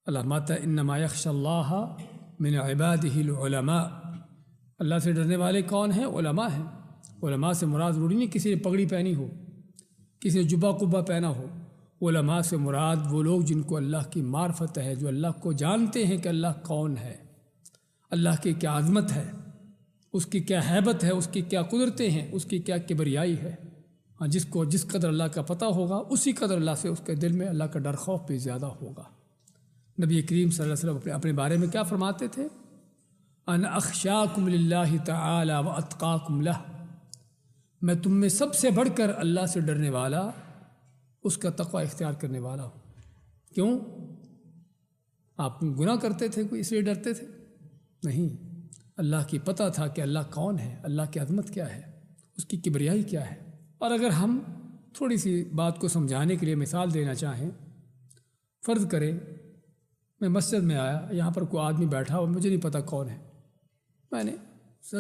اللہ ماتا انما یخشی اللہ من عبادہ العلماء، اللہ سے ڈرنے والے کون ہیں؟ علماء ہیں۔ علماء سے مراد ضروری نہیں کسی نے پگڑی پہنی ہو، کسی نے جبہ قبہ پہنا ہو۔ علماء سے مراد وہ لوگ جن کو اللہ کی معرفت ہے، جو اللہ کو جانتے ہیں کہ اللہ کون ہے، اللہ کی کیا عظمت ہے، اس کی کیا ہیبت ہے، اس کی کیا قدرتیں ہیں، اس کی کیا کبریائی ہے۔ ہاں، جس کو جس قدر اللہ کا پتہ ہوگا اسی قدر اللہ سے اس کے دل میں اللہ کا ڈر خوف بھی زیادہ ہوگا۔ نبی کریم صلی اللہ علیہ وسلم اپنے بارے میں کیا فرماتے تھے؟ انا اخشاکم للہ تعالی واتقاکم لہ، میں تم میں سب سے بڑھ کر اللہ سے ڈرنے والا، اس کا تقوی اختیار کرنے والا ہوں۔ کیوں؟ آپ گناہ کرتے تھے کوئی اس لیے ڈرتے تھے؟ نہیں، اللہ کی پتہ تھا کہ اللہ کون ہے، اللہ کی عظمت کیا ہے، اس کی کبریائی کیا ہے۔ اور اگر ہم تھوڑی سی بات کو سمجھانے کے لیے مثال دینا چاہیں، فرض کریں میں مسجد میں آیا، یہاں پر کوئی آدمی بیٹھا ہوا، مجھے نہیں پتہ کون ہے، میں نے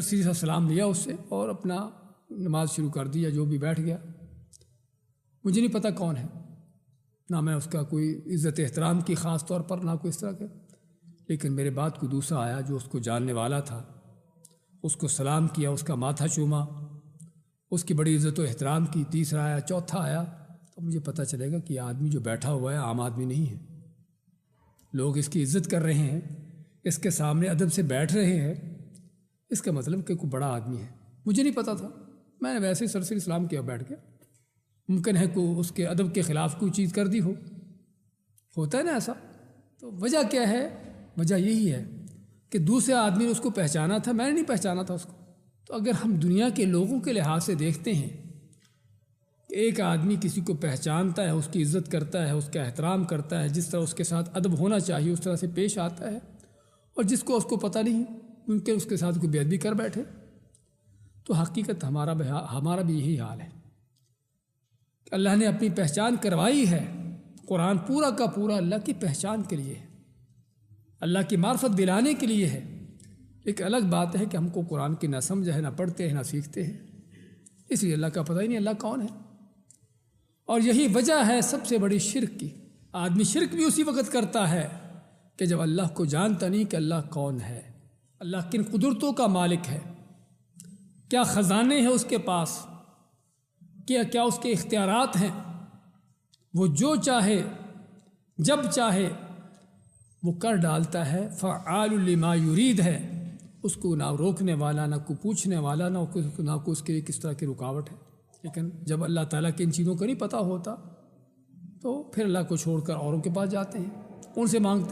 سیدھا سلام لیا اس سے اور اپنا نماز شروع کر دی، یا جو بھی بیٹھ گیا، مجھے نہیں پتہ کون ہے، نہ میں اس کا کوئی عزت احترام کی خاص طور پر، نہ کوئی اس طرح کے، لیکن میرے بعد کوئی دوسرا آیا جو اس کو جاننے والا تھا، اس کو سلام کیا، اس کا ماتھا چوما، اس کی بڑی عزت و احترام کی، تیسرا آیا، چوتھا آیا، تو مجھے پتہ چلے گا کہ یہ آدمی جو بیٹھا ہوا ہے عام آدمی نہیں ہے، لوگ اس کی عزت کر رہے ہیں، اس کے سامنے ادب سے بیٹھ رہے ہیں، اس کا مطلب کہ کوئی بڑا آدمی ہے۔ مجھے نہیں پتہ تھا، میں نے ویسے ہی سرسری سلام کیا، بیٹھ گیا۔ ممکن ہے کہ اس کے ادب کے خلاف کوئی چیز کر دی ہو، ہوتا ہے نا ایسا۔ تو وجہ کیا ہے؟ وجہ یہی ہے کہ دوسرے آدمی نے اس کو پہچانا تھا، میں نے نہیں پہچانا تھا اس کو۔ تو اگر ہم دنیا کے لوگوں کے لحاظ سے دیکھتے ہیں کہ ایک آدمی کسی کو پہچانتا ہے، اس کی عزت کرتا ہے، اس کا احترام کرتا ہے، جس طرح اس کے ساتھ ادب ہونا چاہیے اس طرح سے پیش آتا ہے، اور جس کو اس کو پتہ نہیں، ممکن اس کے ساتھ کوئی بے ادبی کر بیٹھے، تو حقیقت ہمارا بھی یہی حال ہے کہ اللہ نے اپنی پہچان کروائی ہے۔ قرآن پورا کا پورا اللہ کی پہچان کے لیے ہے، اللہ کی معرفت دلانے کے لیے ہے۔ ایک الگ بات ہے کہ ہم کو قرآن کی نہ سمجھ ہے، نہ پڑھتے ہیں، نہ سیکھتے ہیں، اس لیے اللہ کا پتہ ہی نہیں اللہ کون ہے۔ اور یہی وجہ ہے سب سے بڑی شرک کی۔ آدمی شرک بھی اسی وقت کرتا ہے کہ جب اللہ کو جانتا نہیں کہ اللہ کون ہے، اللہ کن قدرتوں کا مالک ہے، کیا خزانے ہیں اس کے پاس، کیا اس کے اختیارات ہیں، وہ جو چاہے جب چاہے وہ کر ڈالتا ہے، فعال لما یرید ہے، اس کو نہ روکنے والا، نہ کو پوچھنے والا، نہ کو اس کے کس طرح کی رکاوٹ ہے۔ لیکن جب اللہ تعالیٰ کی ان چیزوں کا نہیں پتہ ہوتا تو پھر اللہ کو چھوڑ کر اوروں کے پاس جاتے ہیں، ان سے مانگتے ہیں۔